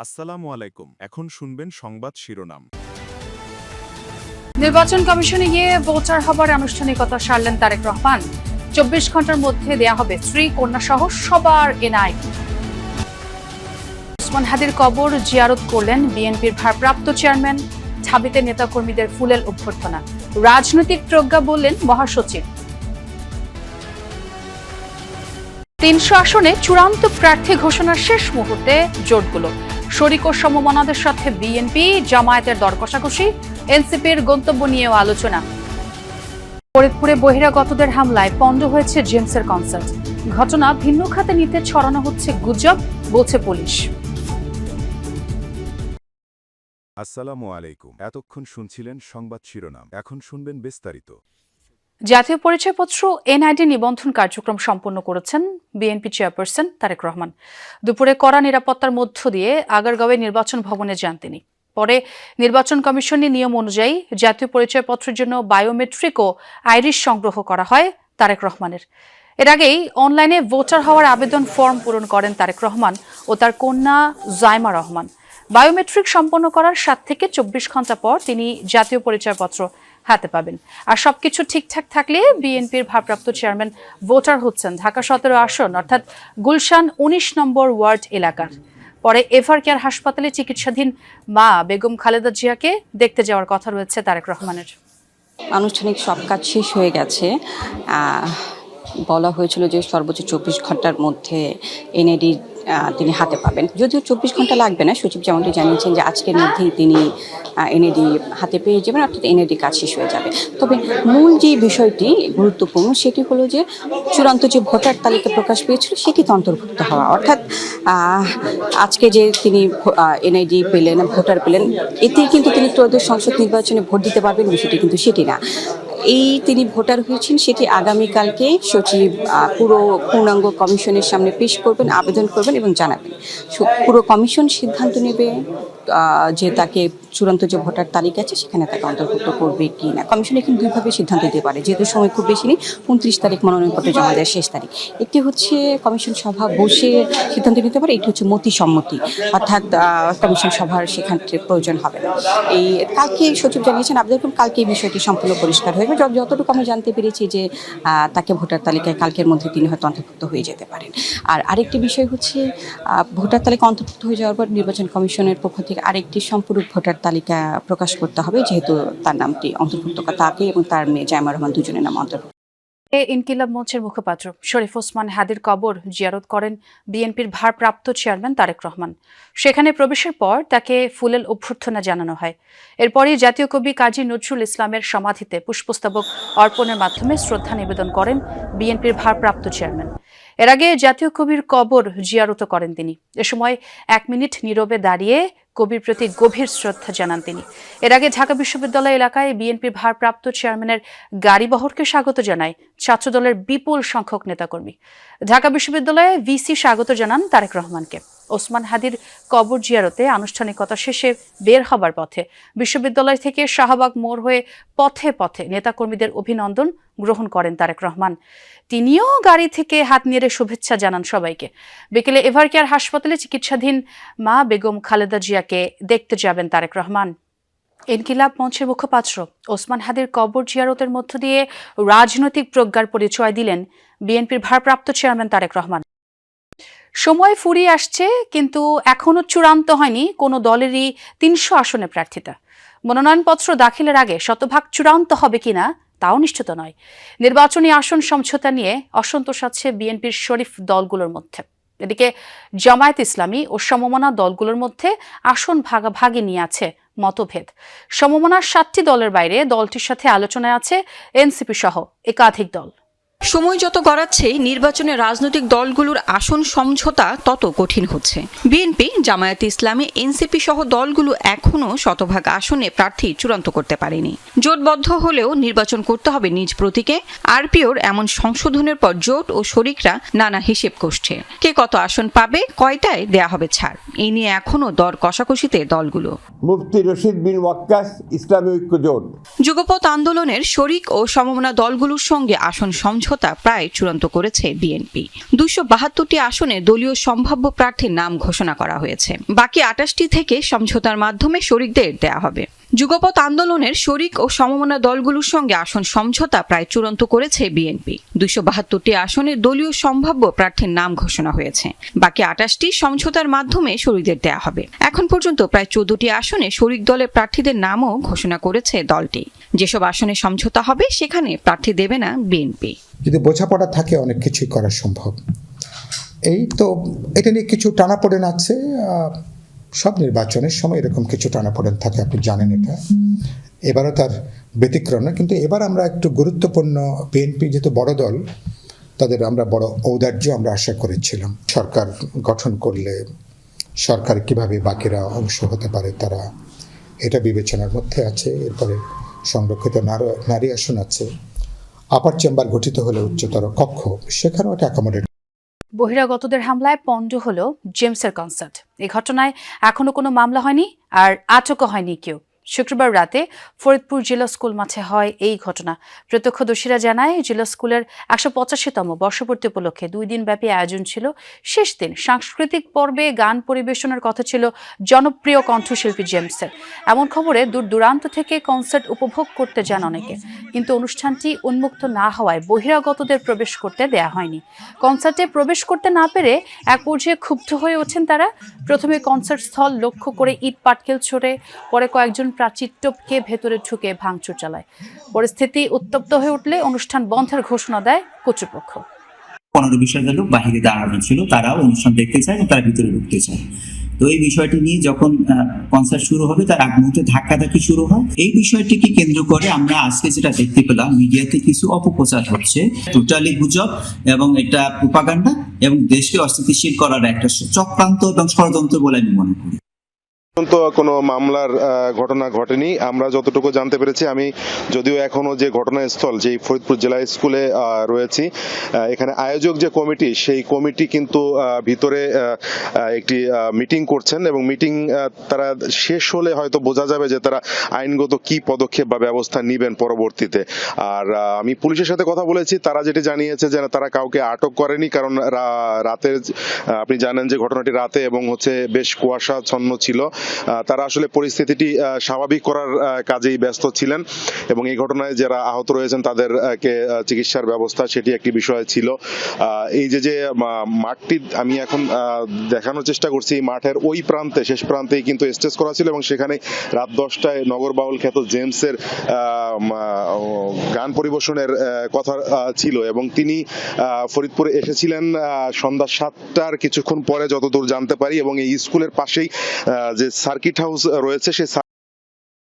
আসসালামু আলাইকুম। এখন শুনবেন সংবাদ শিরোনাম। নির্বাচন কমিশনে গিয়ে ভোটার হবার আনুষ্ঠানিকতা সারলেন তারেক রহমান। 24 ঘন্টার মধ্যে দেয়া হবে স্ত্রী কন্যা সহ সবার এনআইডি। ওসমান হাদির কবর জিয়ারত করলেন বিএনপির ভারপ্রাপ্ত চেয়ারম্যান। ঢাবিতে নেতাকর্মীদের ফুলেল অভ্যর্থনা। রাজনৈতিক প্রজ্ঞা বললেন মহাসচিব। 300 আসনে চূড়ান্ত প্রার্থী ঘোষণার শেষ মুহূর্তে জোটগুলো। শরিক ও সমমনাদের সাথে বিএনপি জামায়াতের দর কষাকষি। এনসিপির গন্তব্য নিয়েও আলোচনা। ফরিদপুরে বহিরাগতদের হামলায় পণ্ড হয়েছে জেমসের কনসার্ট। ঘটনা ভিন্ন খাতে নিতে ছড়ানো হচ্ছে গুজব, বলছে পুলিশ। আসসালামু আলাইকুম। এতক্ষণ শুনছিলেন সংবাদ শিরোনাম, এখন শুনবেন বিস্তারিত। জাতীয় পরিচয়পত্র এনআইডি নিবন্ধন কার্যক্রম সম্পন্ন করেছেন বিএনপি চেয়ারপারসন তারেক রহমান। দুপুরে কড়া নিরাপত্তার মধ্য দিয়ে আগারগাঁওয়ে নির্বাচন ভবনে যান তিনি। পরে নির্বাচন কমিশনের নিয়ম অনুযায়ী জাতীয় পরিচয়পত্রের জন্য বায়োমেট্রিক ও আইরিশ সংগ্রহ করা হয় তারেক রহমানের। এর আগেই অনলাইনে ভোটার হওয়ার আবেদন ফর্ম পূরণ করেন তারেক রহমান ও তার কন্যা জাইমা রহমান। বায়োমেট্রিক সম্পন্ন করার 7 থেকে 24 ঘন্টা পর তিনি জাতীয় পরিচয়পত্র হাতে পাবেন। আর সবকিছু ঠিকঠাক থাকলে বিএনপির ভারপ্রাপ্ত চেয়ারম্যান ভোটার হচ্ছেন ঢাকা 17 আসন অর্থাৎ গুলশান 19 নম্বর ওয়ার্ড এলাকার। পরে এভার কেয়ার হাসপাতালে চিকিৎসাধীন মা বেগম খালেদা জিয়াকে দেখতে যাওয়ার কথা রয়েছে তারেক রহমানের। আনুষ্ঠানিক সব কাজ শেষ হয়ে গেছে। বলা হয়েছিল যে সর্বোচ্চ 24 ঘন্টার মধ্যে এনআইডি তিনি হাতে পাবেন। যদিও 24 ঘন্টা লাগবে না, সচিব যেমনটি জানিয়েছেন যে আজকের মধ্যেই তিনি এনআইডি হাতে পেয়ে যাবেন, অর্থাৎ এনআইডি কাজ শেষ হয়ে যাবে। তবে মূল যে বিষয়টি গুরুত্বপূর্ণ সেটি হলো যে চূড়ান্ত যে ভোটার তালিকা প্রকাশ পেয়েছিল সেটি তো অন্তর্ভুক্ত হওয়া, অর্থাৎ আজকে যে তিনি এনআইডি পেলেন, ভোটার পেলেন, এতে কিন্তু তিনি ত্রয়োদশ সংসদ নির্বাচনে ভোট দিতে পারবেন বিষয়টি কিন্তু সেটি না। এই তিনি ভোটার হয়েছেন সেটি আগামীকালকে সচিব পুরো পূর্ণাঙ্গ কমিশনের সামনে পেশ করবেন, আবেদন করবেন এবং জানাবেন। পুরো কমিশন সিদ্ধান্ত নেবে যে তাকে চূড়ান্ত যে ভোটার তালিকা আছে সেখানে তাকে অন্তর্ভুক্ত করবে কি না। কমিশন এখানে দুইভাবে সিদ্ধান্ত দিতে পারে, যেহেতু সময় খুব বেশি নেই। 29 তারিখ মনোনয়নপত্র জমা দেওয়ার শেষ তারিখ। একটি হচ্ছে কমিশন সভা বসে সিদ্ধান্ত নিতে পারে, এটি হচ্ছে মতি সম্মতি, অর্থাৎ কমিশন সভার সেখানে প্রয়োজন হবে না। এই কালকে সচিব জানিয়েছেন আবেদন কালকে এই বিষয়টি সম্পূর্ণ পরিষ্কার হয়ে যাবে। যতটুকু আমি জানতে পেরেছি যে তাকে ভোটার তালিকায় কালকের মধ্যে তিনি হয়তো অন্তর্ভুক্ত হয়ে যেতে পারেন। আর আরেকটি বিষয় হচ্ছে ভোটার তালিকা অন্তর্ভুক্ত হয়ে যাওয়ার পর নির্বাচন কমিশনের পক্ষ থেকে আরেকটি সম্পূরক ভোটার তালিকা প্রকাশ করতে হবে, যেহেতু তার নামটি অন্তর্ভুক্ত তাকে এবং তার মেয়ে জাইমা রহমান দুজনের নাম অন্তর্ভুক্ত। ইনকিলাব মঞ্চের মুখপাত্র শরীফ ওসমান হাদির কবর জিয়ারত করেন বিএনপির ভারপ্রাপ্ত চেয়ারম্যান তারেক রহমান। সেখানে প্রবেশের পর তাকে ফুলেল অভ্যর্থনা জানানো হয়। এরপরই জাতীয় কবি কাজী নজরুল ইসলামের সমাধিতে পুষ্পস্তবক অর্পণের মাধ্যমে শ্রদ্ধা নিবেদন করেন বিএনপির ভারপ্রাপ্ত চেয়ারম্যান। এর আগে জাতীয় কবির কবর জিয়ারত করেন তিনি। এ সময় 1 মিনিট নীরবে দাঁড়িয়ে কবির প্রতি গভীর শ্রদ্ধা জানান তিনি। এর আগে ঢাকা বিশ্ববিদ্যালয় এলাকায় বিএনপির ভারপ্রাপ্ত চেয়ারম্যানের গাড়িবহরকে স্বাগত জানায় ছাত্রদলের বিপুল সংখ্যক নেতাকর্মী। ঢাকা বিশ্ববিদ্যালয়ে ভিসি স্বাগত জানান তারেক রহমানকে। ওসমান হাদির কবর জিয়ারতে আনুষ্ঠানিকতা শেষে বের হবার পথে বিশ্ববিদ্যালয় থেকে শাহবাগ মোড় হয়ে পথে পথে নেতাকর্মীদের অভিনন্দন গ্রহণ করেন তারেক রহমান। তিনিও গাড়ি থেকে হাত নেড়ে শুভেচ্ছা জানান সবাইকে। বিকেলে এভার কেয়ার হাসপাতালে চিকিৎসাধীন মা বেগম খালেদা জিয়াকে দেখতে যাবেন তারেক রহমান। ইনকিলাব মঞ্চের মুখপাত্র ওসমান হাদির কবর জিয়ারতের মধ্য দিয়ে রাজনৈতিক প্রজ্ঞার পরিচয় দিলেন বিএনপির ভারপ্রাপ্ত চেয়ারম্যান তারেক রহমান। সময় ফুরিয়ে আসছে, কিন্তু এখনো চূড়ান্ত হয়নি কোনো দলেরই 300 আসনে প্রার্থিতা। মনোনয়নপত্র দাখিলের আগে শতভাগ চূড়ান্ত হবে কিনা তাও নিশ্চিত নয়। নির্বাচনী আসন সমঝোতা নিয়ে অসন্তোষ আছে বিএনপির শরিফ দলগুলোর মধ্যে। এদিকে জামায়াত ইসলামী ও সমমনা দলগুলোর মধ্যে আসন ভাগাভাগি নিয়ে আছে মতভেদ। সমমনার 7টি দলের বাইরে দলটির সাথে আলোচনায় আছে এনসিপি সহ একাধিক দল। সময় যত গড়াচ্ছে নির্বাচনে রাজনৈতিক দলগুলোর আসন সমঝোতা তত কঠিন হচ্ছে। বিএনপি, জামায়াত ইসলামী, এনসিপি সহ দলগুলো এখনও শতভাগ আসনে প্রার্থী চূড়ান্ত করতে পারেনি। জোটবদ্ধ হলেও নির্বাচন করতে হবে নিজ প্রতীকে। আরপিওর এমন সংশোধনের পর জোট ও শরিকরা নানা হিসেব কষছে। কে কত আসন পাবে, কয়টায় দেয়া হবে ছাড়, এই নিয়ে এখনও দর কষাকষিতে দলগুলো। মুফতি রশিদ বিন ওয়াক্কাস ইসলামী ঐক্য জোট যুগপৎ আন্দোলনের শরিক ও সমমনা দলগুলোর সঙ্গে আসন সমঝোতা সমঝোতা প্রায় চূড়ান্ত করেছে বিএনপি। 272টি আসনে দলীয় সম্ভাব্য প্রার্থীর নাম ঘোষণা করা হয়েছে। বাকি 28টি থেকে সমঝোতার মাধ্যমে শরিকদের দেয়া হবে। যুগপৎ আন্দোলনের শরিক ও সমমনা দলগুলোর সঙ্গে আসন সমঝোতা প্রায় চূড়ান্ত করেছে বিএনপি। 272টি আসনে দলীয় সম্ভাব্য প্রার্থীর নাম ঘোষণা হয়েছে। বাকি 28টি সমঝোতার মাধ্যমে শরিকদের দেয়া হবে। এখন পর্যন্ত প্রায় 14টি আসনে শরিক দলের প্রার্থীদের নামও ঘোষণা করেছে দলটি। যেসব আসনে সমঝোতা হবে সেখানে প্রার্থী দেবে না বিএনপি। যদি বোঝাপড়া থাকে অনেক কিছুই করা সম্ভব। এই তো এটা নিয়ে কিছু টানাপোড়েন আছে, সব নির্বাচনের সময় এরকম কিছু টানাপোড়েন থাকে, আপনি জানেন এটা। এবারও তার ব্যতিক্রম না, কিন্তু এবার আমরা একটু গুরুত্বপূর্ণ, বিএনপি যেহেতু বড় দল, তাদের আমরা বড় ঔদার্য আমরা আশা করেছিলাম। সরকার গঠন করলে সরকার কিভাবে বাকিরা অংশ হতে পারে তারা এটা বিবেচনার মধ্যে আছে। এরপরে সংরক্ষিত নারী আসন আছে, আপার চেম্বার গঠিত হলে উচ্চতর কক্ষ, সেখানেও এটা অ্যাকোমোডেট। বহিরাগতদের হামলায় পণ্ড হল জেমসের কনসার্ট। এই ঘটনায় এখনো কোনো মামলা হয়নি আর আটকও হয়নি কেউ। শুক্রবার রাতে ফরিদপুর জেলা স্কুল মাঠে হয় এই ঘটনা। প্রত্যক্ষদর্শীরা জানায়, জেলা স্কুলের 185তম বর্ষপূর্তি উপলক্ষে 2 দিনব্যাপী আয়োজন ছিল। শেষ দিন সাংস্কৃতিক পর্বে গান পরিবেশনের কথা ছিল জনপ্রিয় কণ্ঠশিল্পী জেমসের। এমন খবরে দূর দূরান্ত থেকে কনসার্ট উপভোগ করতে যান অনেকে, কিন্তু অনুষ্ঠানটি উন্মুক্ত না হওয়ায় বহিরাগতদের প্রবেশ করতে দেয়া হয়নি। কনসার্টে প্রবেশ করতে না পেরে এক পর্যায়ে ক্ষুব্ধ হয়ে ওঠেন তারা। প্রথমে কনসার্ট স্থল লক্ষ্য করে ইট পাটকেল ছোড়ে, পরে কয়েকজন প্রাচীর টপকে ভেতরে ঢুকে ভাঙচুর চালায়। পরিস্থিতি উত্তপ্ত হয়ে উঠলে অনুষ্ঠান বন্ধের ঘোষণা দেয় কর্তৃপক্ষ। 15-20 লোক বাহিরে দাঁড়ানো ছিল, তারাও অনুষ্ঠান দেখতে চায় এবং তারা ভিতরে ঢুকতে চায়। তো এই বিষয়টি নিয়ে যখন কনসার্ট শুরু হবে তার আগ মুহূর্তে ধাক্কাধাক্কি শুরু হয়। এই বিষয়টিকে কেন্দ্র করে আমরা আজকে যেটা দেখতে পেলাম, মিডিয়াতে কিছু অপপ্রচার হচ্ছে, টোটালি গুজব এবং এটা প্রোপাগান্ডা এবং দেশকে অস্থিতিশীল করার একটা চক্রান্ত এবং ষড়যন্ত্র বলে আমি মনে করি। তো কোনো মামলার ঘটনা ঘটেনি আমরা যতটুকু জানতে পেরেছি। আমি যদিও এখনো যে ঘটনাস্থল, যেই ফরিদপুর জেলা স্কুলে রয়েছি, এখানে আয়োজক যে কমিটি, সেই কমিটি কিন্তু ভিতরে একটি মিটিং করছেন এবং মিটিং তারা শেষ হলে হয়তো বোঝা যাবে যে তারা আইনগত কি পদক্ষেপ বা ব্যবস্থা নেবেন পরবর্তীতে। আর আমি পুলিশের সাথে কথা বলেছি, তারা যেটি জানিয়েছে যে তারা কাউকে আটক করেনি, কারণ রাতে, আপনি জানেন যে ঘটনাটি রাতে এবং বেশ কুয়াশাচ্ছন্ন ছিল। তারা আসলে পরিস্থিতিটি স্বাভাবিক করার কাজেই ব্যস্ত ছিলেন এবং এই ঘটনায় যারা আহত রয়েছেন তাদেরকে চিকিৎসার ব্যবস্থা, সেটি একটি বিষয় ছিল। এই যে মাঠটি আমি এখন দেখানোর চেষ্টা করছি, মাঠের ওই প্রান্তে, শেষ প্রান্তেই কিন্তু স্টেজ করা ছিল এবং সেখানে রাত 10টায় নগর বাউল খ্যাত জেমসের গান পরিবেশনের কথা ছিল এবং তিনি ফরিদপুরে এসেছিলেন সন্ধ্যা 7টার কিছুক্ষণ পরে যতদূর জানতে পারি। এবং এই স্কুলের পাশেই যে সার্কিট হাউস রয়েছে, সেই